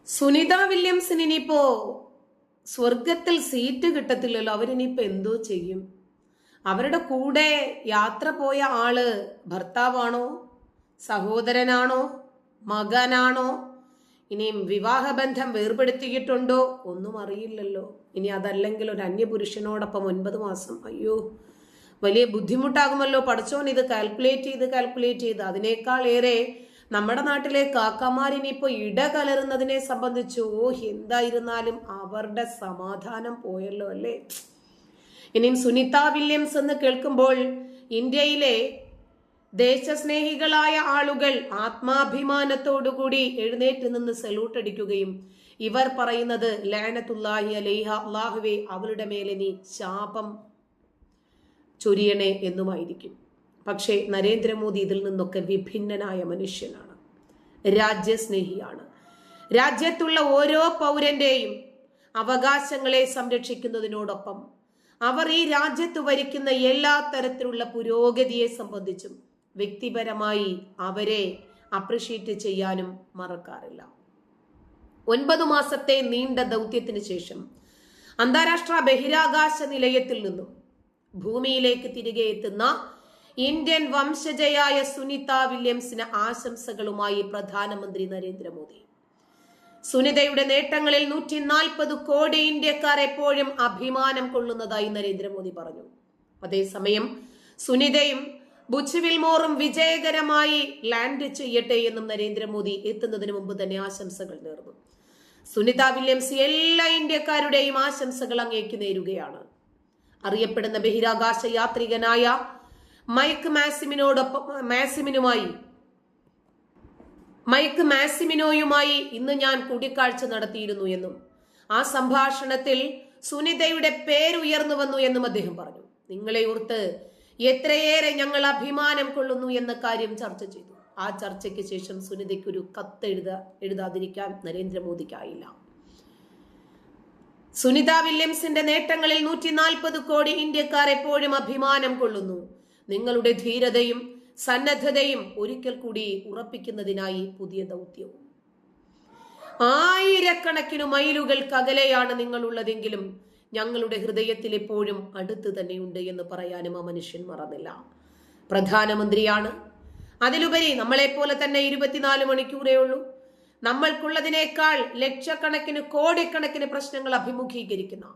സുനിത വില്യംസിന് ഇനിയിപ്പോ സ്വർഗത്തിൽ സീറ്റ് കിട്ടത്തില്ലല്ലോ. അവരിനിയിപ്പോ എന്തോ ചെയ്യും? അവരുടെ കൂടെ യാത്ര പോയ ആള് ഭർത്താവാണോ, സഹോദരനാണോ, മകനാണോ, ഇനിയും വിവാഹബന്ധം വേർപെടുത്തിയിട്ടുണ്ടോ ഒന്നും അറിയില്ലല്ലോ. ഇനി അതല്ലെങ്കിൽ ഒരു അന്യപുരുഷനോടൊപ്പം 9 മാസം, അയ്യോ വലിയ ബുദ്ധിമുട്ടാകുമല്ലോ. പഠിച്ചോൻ ഇത് കാൽക്കുലേറ്റ് ചെയ്ത് അതിനേക്കാൾ ഏറെ നമ്മുടെ നാട്ടിലെ കാക്കമാരിനിപ്പോ ഇടകലരുന്നതിനെ സംബന്ധിച്ചു എന്തായിരുന്നാലും അവരുടെ സമാധാനം പോയല്ലോ അല്ലേ. ഇനിയും സുനിത വില്യംസ് എന്ന് കേൾക്കുമ്പോൾ ഇന്ത്യയിലെ ദേശസ്നേഹികളായ ആളുകൾ ആത്മാഭിമാനത്തോടുകൂടി എഴുന്നേറ്റ് നിന്ന് സല്യൂട്ട് അടിക്കുകയും ഇവർ പറയുന്നത് ലഅനത്തുല്ലാഹി അലൈഹ, അല്ലാഹുവേ അവളുടെ മേലെ നീ ശാപം ചൊരിയണേ എന്നുമായിരിക്കും. പക്ഷേ നരേന്ദ്രമോദി ഇതിൽ നിന്നൊക്കെ വിഭിന്നനായ മനുഷ്യനാണ്, രാജ്യസ്നേഹിയാണ്. രാജ്യത്തുള്ള ഓരോ പൗരന്റെയും അവകാശങ്ങളെ സംരക്ഷിക്കുന്നതിനോടൊപ്പം അവർ ഈ രാജ്യത്ത് വരിക്കുന്ന എല്ലാ തരത്തിലുള്ള പുരോഗതിയെ സംബന്ധിച്ചും വ്യക്തിപരമായി അവരെ അപ്രിഷ്യേറ്റ് ചെയ്യാനും മറക്കാറില്ല. 9 മാസത്തെ നീണ്ട ദൗത്യത്തിന് ശേഷം അന്താരാഷ്ട്ര ബഹിരാകാശ നിലയത്തിൽ നിന്നും ഭൂമിയിലേക്ക് തിരികെ എത്തുന്ന ഇന്ത്യൻ വംശജയായ സുനിത വില്യംസിന് ആശംസകളുമായി പ്രധാനമന്ത്രി നരേന്ദ്രമോദി. സുനിതയുടെ നേട്ടങ്ങളിൽ 140 കോടി ഇന്ത്യക്കാർ എപ്പോഴും അഭിമാനം കൊള്ളുന്നതായി നരേന്ദ്രമോദി പറഞ്ഞു. അതേസമയം സുനിതയും ബുച്ച് വിൽമോറും വിജയകരമായി ലാൻഡ് ചെയ്യട്ടെ എന്നും നരേന്ദ്രമോദി എത്തുന്നതിന് മുമ്പ് തന്നെ ആശംസകൾ നേർന്നു. സുനിത വില്യംസ് എല്ലാ ഇന്ത്യക്കാരുടെയും ആശംസകൾ അങ്ങേക്ക് നേരുകയാണ്. അറിയപ്പെടുന്ന ബഹിരാകാശ യാത്രികനായ മൈക്ക് മാസിമിനോയുമായി ഇന്ന് ഞാൻ കൂടിക്കാഴ്ച നടത്തിയിരുന്നു എന്നും ആ സംഭാഷണത്തിൽ സുനിതയുടെ പേരുയർന്നു വന്നു എന്നും അദ്ദേഹം പറഞ്ഞു. നിങ്ങളെ ഓർത്ത് എത്രയേറെ ഞങ്ങൾ അഭിമാനം കൊള്ളുന്നു എന്ന കാര്യം ചർച്ച ചെയ്തു. ആ ചർച്ചയ്ക്ക് ശേഷം സുനിതയ്ക്ക് ഒരു കത്ത് എഴുതാതിരിക്കാൻ നരേന്ദ്രമോദിക്കായില്ല. സുനിത വില്യംസിന്റെ നേട്ടങ്ങളിൽ 140 കോടി ഇന്ത്യക്കാർ എപ്പോഴും അഭിമാനം കൊള്ളുന്നു. നിങ്ങളുടെ ധീരതയും സന്നദ്ധതയും ഒരിക്കൽ കൂടി ഉറപ്പിക്കുന്നതിനായി പുതിയ ദൗത്യവും. ആയിരക്കണക്കിന് മൈലുകൾക്കകലെയാണ് നിങ്ങളുള്ളതെങ്കിലും ഞങ്ങളുടെ ഹൃദയത്തിൽ എപ്പോഴും അടുത്ത് തന്നെയുണ്ട് എന്ന് പറയാനും ആ മനുഷ്യൻ മറന്നില്ല. പ്രധാനമന്ത്രിയാണ്. അതിലുപരി നമ്മളെപ്പോലെ തന്നെ 24 മണിക്കൂറേ ഉള്ളൂ. നമ്മൾക്കുള്ളതിനേക്കാൾ ലക്ഷക്കണക്കിന് കോടിക്കണക്കിന് പ്രശ്നങ്ങൾ അഭിമുഖീകരിക്കുന്ന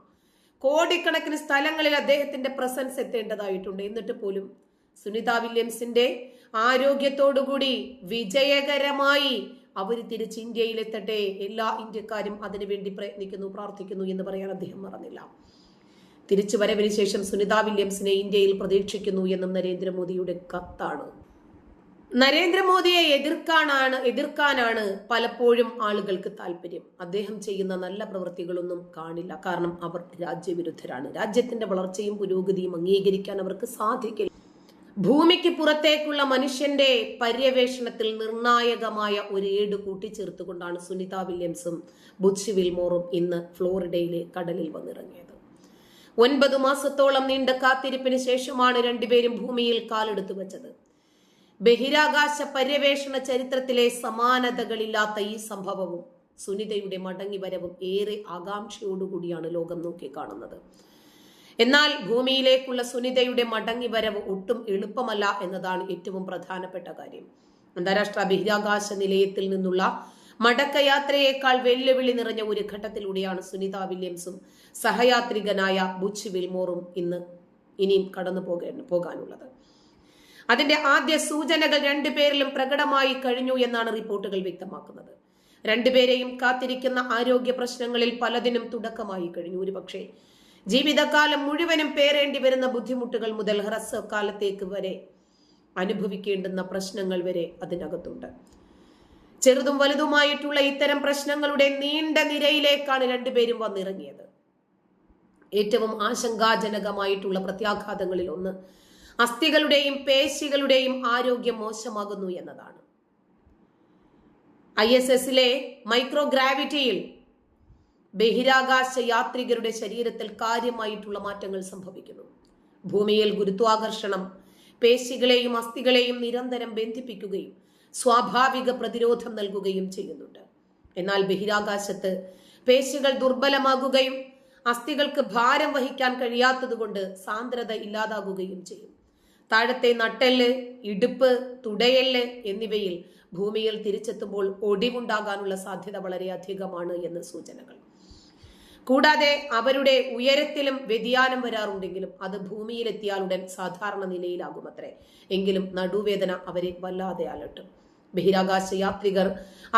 കോടിക്കണക്കിന് സ്ഥലങ്ങളിൽ അദ്ദേഹത്തിന്റെ പ്രസൻസ് എത്തേണ്ടതായിട്ടുണ്ട്. എന്നിട്ട് പോലും സുനിത വില്യംസിന്റെ ആരോഗ്യത്തോടുകൂടി വിജയകരമായി അവർ തിരിച്ച് ഇന്ത്യയിലെത്തട്ടെ, എല്ലാ ഇന്ത്യക്കാരും അതിനുവേണ്ടി പ്രയത്നിക്കുന്നു, പ്രാർത്ഥിക്കുന്നു എന്ന് പറയാൻ അദ്ദേഹം മറന്നില്ല. തിരിച്ചു വരവിന് ശേഷം സുനിത വില്യംസിനെ ഇന്ത്യയിൽ പ്രതീക്ഷിക്കുന്നു എന്നും നരേന്ദ്രമോദിയുടെ കത്താണ്. നരേന്ദ്രമോദിയെ എതിർക്കാനാണ് പലപ്പോഴും ആളുകൾക്ക് താല്പര്യം. അദ്ദേഹം ചെയ്യുന്ന നല്ല പ്രവൃത്തികളൊന്നും കാണില്ല. കാരണം അവർ രാജ്യവിരുദ്ധരാണ്. രാജ്യത്തിന്റെ വളർച്ചയും പുരോഗതിയും അംഗീകരിക്കാൻ അവർക്ക് സാധിക്കില്ല. ഭൂമിക്ക് പുറത്തേക്കുള്ള മനുഷ്യന്റെ പര്യവേഷണത്തിൽ നിർണായകമായ ഒരു ഏട് കൂട്ടിച്ചേർത്തുകൊണ്ടാണ് സുനിത വില്യംസും ബുച്ച് വിൽമോറും ഇന്ന് ഫ്ലോറിഡയിലെ കടലിൽ വന്നിറങ്ങിയത്. 9 മാസത്തോളം നീണ്ട കാത്തിരിപ്പിന് ശേഷമാണ് രണ്ടുപേരും ഭൂമിയിൽ കാലെടുത്തു വെച്ചത്. ബഹിരാകാശ പര്യവേഷണ ചരിത്രത്തിലെ സമാനതകളില്ലാത്ത ഈ സംഭവവും സുനിതയുടെ മടങ്ങിവരവും ഏറെ ആകാംക്ഷയോടുകൂടിയാണ് ലോകം നോക്കിക്കാണുന്നത്. എന്നാൽ ഭൂമിയിലേക്കുള്ള സുനിതയുടെ മടങ്ങിവരവ് ഒട്ടും എളുപ്പമല്ല എന്നതാണ് ഏറ്റവും പ്രധാനപ്പെട്ട കാര്യം. അന്താരാഷ്ട്ര ബഹിരാകാശ നിലയത്തിൽ നിന്നുള്ള മടക്കയാത്രയേക്കാൾ വെല്ലുവിളി നിറഞ്ഞ ഒരു ഘട്ടത്തിലൂടെയാണ് സുനിത വില്യംസും സഹയാത്രികനായ ബുച്ച് വിൽമോറും ഇനിയും കടന്നു പോകാനുള്ളത്. അതിന്റെ ആദ്യ സൂചനകൾ രണ്ടുപേരിലും പ്രകടമായി കഴിഞ്ഞു എന്നാണ് റിപ്പോർട്ടുകൾ വ്യക്തമാക്കുന്നത്. രണ്ടുപേരെയും കാത്തിരിക്കുന്ന ആരോഗ്യ പ്രശ്നങ്ങളിൽ പലതിനും തുടക്കമായി കഴിഞ്ഞു. ഒരുപക്ഷെ ജീവിതകാലം മുഴുവനും പേരേണ്ടി വരുന്ന ബുദ്ധിമുട്ടുകൾ മുതൽ ഹ്രസ്വകാലത്തേക്ക് വരെ അനുഭവിക്കേണ്ടുന്ന പ്രശ്നങ്ങൾ വരെ അതിനകത്തുണ്ട്. ചെറുതും വലുതുമായിട്ടുള്ള ഇത്തരം പ്രശ്നങ്ങളുടെ നീണ്ട നിരയിലേക്കാണ് രണ്ടുപേരും വന്നിറങ്ങിയത്. ഏറ്റവും ആശങ്കാജനകമായിട്ടുള്ള പ്രത്യാഘാതങ്ങളിൽ ഒന്ന് അസ്ഥികളുടെയും പേശികളുടെയും ആരോഗ്യം മോശമാകുന്നു എന്നതാണ്. ISSലെ മൈക്രോഗ്രാവിറ്റിയിൽ ബഹിരാകാശ യാത്രികരുടെ ശരീരത്തിൽ കാര്യമായിട്ടുള്ള മാറ്റങ്ങൾ സംഭവിക്കുന്നു. ഭൂമിയിൽ ഗുരുത്വാകർഷണം പേശികളെയും അസ്ഥികളെയും നിരന്തരം ബന്ധിപ്പിക്കുകയും സ്വാഭാവിക പ്രതിരോധം നൽകുകയും ചെയ്യുന്നുണ്ട്. എന്നാൽ ബഹിരാകാശത്ത് പേശികൾ ദുർബലമാകുകയും അസ്ഥികൾക്ക് ഭാരം വഹിക്കാൻ കഴിയാത്തതുകൊണ്ട് സാന്ദ്രത ഇല്ലാതാകുകയും ചെയ്യും. താഴത്തെ നട്ടെല്ല്, ഇടുപ്പ്, തുടയെല്ല് എന്നിവയിൽ ഭൂമിയിൽ തിരിച്ചെത്തുമ്പോൾ ഒടിവുണ്ടാകാനുള്ള സാധ്യത വളരെ അധികമാണ് എന്ന് സൂചനകൾ. കൂടാതെ അവരുടെ ഉയരത്തിലും വ്യതിയാനം വരാറുണ്ടെങ്കിലും അത് ഭൂമിയിലെത്തിയാലുടൻ സാധാരണ നിലയിലാകുമത്രേ. എങ്കിലും നടുവേദന അവരെ വല്ലാതെ അലട്ടും. ബഹിരാകാശ യാത്രികർ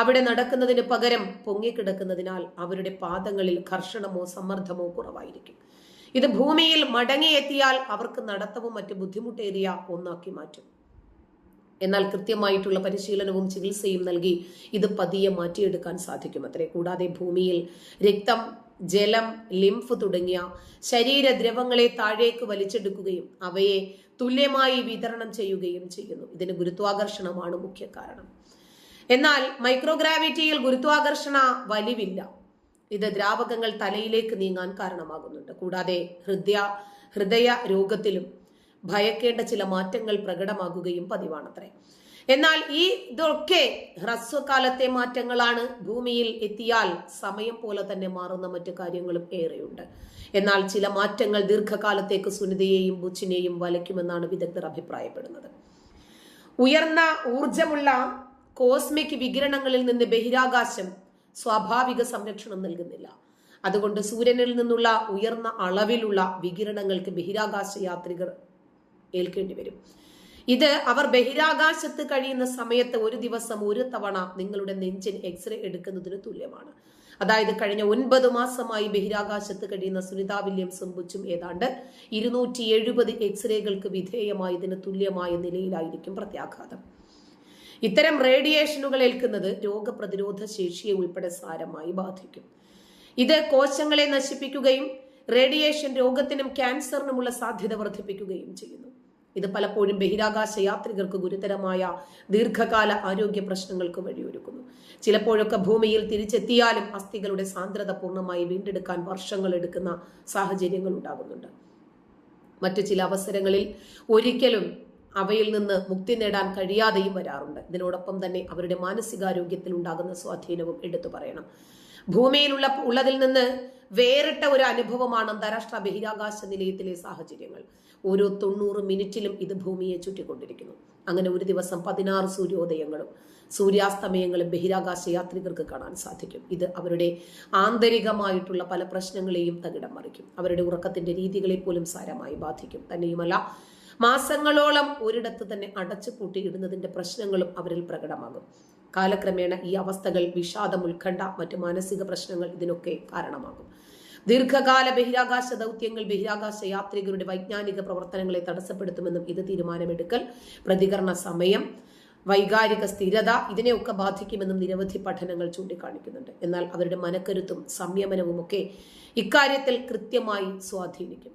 അവിടെ നടക്കുന്നതിന് പകരം പൊങ്ങിക്കിടക്കുന്നതിനാൽ അവരുടെ പാദങ്ങളിൽ ഘർഷണമോ സമ്മർദ്ദമോ കുറവായിരിക്കും. ഇത് ഭൂമിയിൽ മടങ്ങിയെത്തിയാൽ അവർക്ക് നടത്തവും മറ്റു ബുദ്ധിമുട്ടേറിയ ഒന്നാക്കി മാറ്റും. എന്നാൽ കൃത്യമായിട്ടുള്ള പരിശീലനവും ചികിത്സയും നൽകി ഇത് പതിയെ മാറ്റിയെടുക്കാൻ സാധിക്കുമത്രേ. കൂടാതെ ഭൂമിയിൽ രക്തം, ജലം, ലിംഫ് തുടങ്ങിയ ശരീരദ്രവങ്ങളെ താഴേക്ക് വലിച്ചെടുക്കുകയും അവയെ തുല്യമായി വിതരണം ചെയ്യുകയും ചെയ്യുന്നു. ഇതിന് ഗുരുത്വാകർഷണമാണ് മുഖ്യ കാരണം. എന്നാൽ മൈക്രോഗ്രാവിറ്റിയിൽ ഗുരുത്വാകർഷണ വലിവില്ല. ഇത് ദ്രാവകങ്ങൾ തലയിലേക്ക് നീങ്ങാൻ കാരണമാകുന്നുണ്ട്. കൂടാതെ ഹൃദയ രോഗത്തിലും ഭയക്കേണ്ട ചില മാറ്റങ്ങൾ പ്രകടമാകുകയും പതിവാണത്രേ. എന്നാൽ ഇതൊക്കെ ഹ്രസ്വകാലത്തെ മാറ്റങ്ങളാണ്. ഭൂമിയിൽ എത്തിയാൽ സമയം പോലെ തന്നെ മാറുന്ന മറ്റു കാര്യങ്ങളും ഏറെയുണ്ട്. എന്നാൽ ചില മാറ്റങ്ങൾ ദീർഘകാലത്തേക്ക് സുനിതയെയും ബുച്ചിനെയും വലയ്ക്കുമെന്നാണ് വിദഗ്ധർ അഭിപ്രായപ്പെടുന്നത്. ഉയർന്ന ഊർജമുള്ള കോസ്മിക് വികിരണങ്ങളിൽ നിന്ന് ബഹിരാകാശം സ്വാഭാവിക സംരക്ഷണം നൽകുന്നില്ല. അതുകൊണ്ട് സൂര്യനിൽ നിന്നുള്ള ഉയർന്ന അളവിലുള്ള വികിരണങ്ങൾക്ക് ബഹിരാകാശ യാത്രികർ ഏൽക്കേണ്ടി വരും. ഇത് അവർ ബഹിരാകാശത്ത് കഴിയുന്ന സമയത്ത് ഒരു ദിവസം ഒരു തവണ നിങ്ങളുടെ നെഞ്ചിന് എക്സ്റേ എടുക്കുന്നതിന് തുല്യമാണ്. അതായത് കഴിഞ്ഞ 9 മാസമായി ബഹിരാകാശത്ത് കഴിയുന്ന സുനിത വില്യംസും ബുച്ചും ഏതാണ്ട് 270 എക്സ്റേകൾക്ക് വിധേയമായതിന് തുല്യമായ നിലയിലായിരിക്കും പ്രത്യാഘാതം. ഇത്തരം റേഡിയേഷനുകൾ ഏൽക്കുന്നത് രോഗപ്രതിരോധ ശേഷിയെ ഉൾപ്പെടെ സാരമായി ബാധിക്കും. ഇത് കോശങ്ങളെ നശിപ്പിക്കുകയും റേഡിയേഷൻ രോഗത്തിനും ക്യാൻസറിനുമുള്ള സാധ്യത വർദ്ധിപ്പിക്കുകയും ചെയ്യുന്നു. ഇത് പലപ്പോഴും ബഹിരാകാശ യാത്രികർക്ക് ഗുരുതരമായ ദീർഘകാല ആരോഗ്യ പ്രശ്നങ്ങൾക്ക് വഴിയൊരുക്കുന്നു. ചിലപ്പോഴൊക്കെ ഭൂമിയിൽ തിരിച്ചെത്തിയാലും അസ്ഥികളുടെ സാന്ദ്രത പൂർണ്ണമായി വീണ്ടെടുക്കാൻ വർഷങ്ങൾ എടുക്കുന്ന സാഹചര്യങ്ങൾ ഉണ്ടാകുന്നുണ്ട്. മറ്റു ചില അവസരങ്ങളിൽ ഒരിക്കലും അവയിൽ നിന്ന് മുക്തി നേടാൻ കഴിയാതെയും വരാറുണ്ട്. ഇതിനോടൊപ്പം തന്നെ അവരുടെ മാനസികാരോഗ്യത്തിൽ ഉണ്ടാകുന്ന സ്വാധീനവും എടുത്തു പറയണം. ഉള്ളതിൽ നിന്ന് വേറിട്ട ഒരു അനുഭവമാണ് അന്താരാഷ്ട്ര ബഹിരാകാശ നിലയത്തിലെ സാഹചര്യങ്ങൾ. ഓരോ 90 മിനിറ്റിലും ഇത് ഭൂമിയെ ചുറ്റിക്കൊണ്ടിരിക്കുന്നു. അങ്ങനെ ഒരു ദിവസം 16 സൂര്യോദയങ്ങളും സൂര്യാസ്തമയങ്ങളും ബഹിരാകാശ യാത്രികർക്ക് കാണാൻ സാധിക്കും. ഇത് അവരുടെ ആന്തരികമായിട്ടുള്ള പല പ്രശ്നങ്ങളെയും തകിടം മറിക്കും. അവരുടെ ഉറക്കത്തിന്റെ രീതികളെ പോലും സാരമായി ബാധിക്കും. തന്നെയുമല്ല, മാസങ്ങളോളം ഒരിടത്ത് തന്നെ അടച്ചു പൂട്ടിയിടുന്നതിന്റെ പ്രശ്നങ്ങളും അവരിൽ പ്രകടമാകും. കാലക്രമേണ ഈ അവസ്ഥകൾ വിഷാദം, ഉത്കണ്ഠ, മറ്റു മാനസിക പ്രശ്നങ്ങൾ ഇതിനൊക്കെ കാരണമാകും. ദീർഘകാല ബഹിരാകാശ ദൗത്യങ്ങൾ ബഹിരാകാശ യാത്രികരുടെ വൈജ്ഞാനിക പ്രവർത്തനങ്ങളെ തടസ്സപ്പെടുത്തുമെന്നും ഇത് തീരുമാനമെടുക്കൽ, പ്രതികരണ സമയം, വൈകാരിക സ്ഥിരത ഇതിനെയൊക്കെ ബാധിക്കുമെന്നും നിരവധി പഠനങ്ങൾ ചൂണ്ടിക്കാണിക്കുന്നുണ്ട്. എന്നാൽ അവരുടെ മനക്കരുത്തും സംയമനവും ഒക്കെ ഇക്കാര്യത്തിൽ കൃത്യമായി സ്വാധീനിക്കും.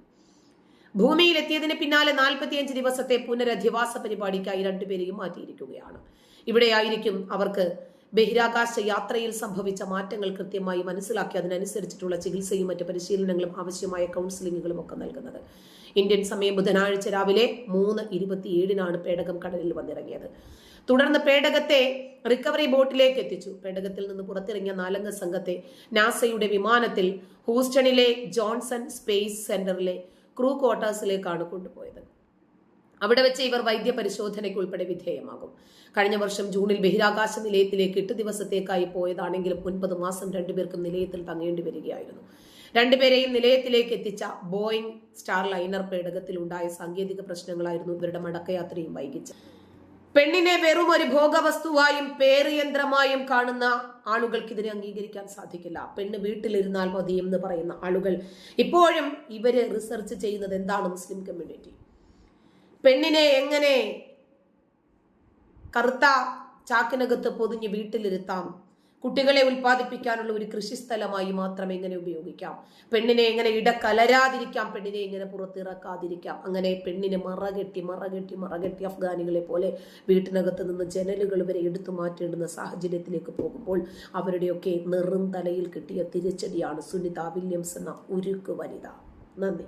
ഭൂമിയിലെത്തിയതിന് പിന്നാലെ 45 ദിവസത്തെ പുനരധിവാസ പരിപാടിക്കായി 2 പേരെയും മാറ്റിയിരിക്കുകയാണ്. ഇവിടെയായിരിക്കും അവർക്ക് ബഹിരാകാശ യാത്രയിൽ സംഭവിച്ച മാറ്റങ്ങൾ കൃത്യമായി മനസ്സിലാക്കി അതിനനുസരിച്ചിട്ടുള്ള ചികിത്സയും മറ്റ് പരിശീലനങ്ങളും ആവശ്യമായ കൗൺസിലിങ്ങുകളും ഒക്കെ നൽകുന്നത്. ഇന്ത്യൻ സമയം ബുധനാഴ്ച രാവിലെ 3:27 പേടകം കടലിൽ വന്നിറങ്ങിയത്. തുടർന്ന് പേടകത്തെ റിക്കവറി ബോട്ടിലേക്ക് എത്തിച്ചു. പേടകത്തിൽ നിന്ന് പുറത്തിറങ്ങിയ 4 അംഗ സംഘത്തെ നാസയുടെ വിമാനത്തിൽ ഹൂസ്റ്റണിലെ ജോൺസൺ സ്പേസ് സെന്ററിലെ ക്രൂ ക്വാർട്ടേഴ്സിലേക്കാണ് കൊണ്ടുപോയത്. അവിടെ വെച്ച് ഇവർ വൈദ്യ പരിശോധനയ്ക്ക് ഉൾപ്പെടെ വിധേയമാകും. കഴിഞ്ഞ വർഷം ജൂണിൽ ബഹിരാകാശ നിലയത്തിലേക്ക് 8 ദിവസത്തേക്കായി പോയതാണെങ്കിലും 9 മാസം 2 പേർക്കും നിലയത്തിൽ തങ്ങേണ്ടി വരികയായിരുന്നു. 2 പേരെയും നിലയത്തിലേക്ക് എത്തിച്ച ബോയിങ് സ്റ്റാർ ലൈനർ പേടകത്തിൽ ഉണ്ടായ സാങ്കേതിക പ്രശ്നങ്ങളായിരുന്നു ഇവരുടെ മടക്കയാത്രയും വൈകിച്ചത്. പെണ്ണിനെ വെറും ഒരു ഭോഗവസ്തുവായും പേറുയന്ത്രമായും കാണുന്ന ആളുകൾക്ക് ഇതിനെ അംഗീകരിക്കാൻ സാധിക്കില്ല. പെണ്ണ് വീട്ടിലിരുന്നാൽ മതി എന്ന് പറയുന്ന ആളുകൾ ഇപ്പോഴും ഇവര് റിസർച്ച് ചെയ്യുന്നത് എന്താണ്? മുസ്ലിം കമ്മ്യൂണിറ്റി പെണ്ണിനെ എങ്ങനെ കറുത്ത ചാക്കിനകത്ത് പൊതിഞ്ഞ് വീട്ടിലിരുത്താം, കുട്ടികളെ ഉൽപ്പാദിപ്പിക്കാനുള്ള ഒരു കൃഷിസ്ഥലമായി മാത്രം എങ്ങനെ ഉപയോഗിക്കാം, പെണ്ണിനെ എങ്ങനെ ഇടകലരാതിരിക്കാം, പെണ്ണിനെ എങ്ങനെ പുറത്തിറക്കാതിരിക്കാം, അങ്ങനെ പെണ്ണിനെ മറകെട്ടി അഫ്ഗാനികളെ പോലെ വീട്ടിനകത്ത് നിന്ന് ജനലുകൾ വരെ എടുത്തു മാറ്റേണ്ടുന്ന സാഹചര്യത്തിലേക്ക് പോകുമ്പോൾ അവരുടെയൊക്കെ നെറും തലയിൽ കിട്ടിയ തിരിച്ചടിയാണ് സുനിത വില്യംസ് എന്ന ഉരുക്ക് വനിത. നന്ദി.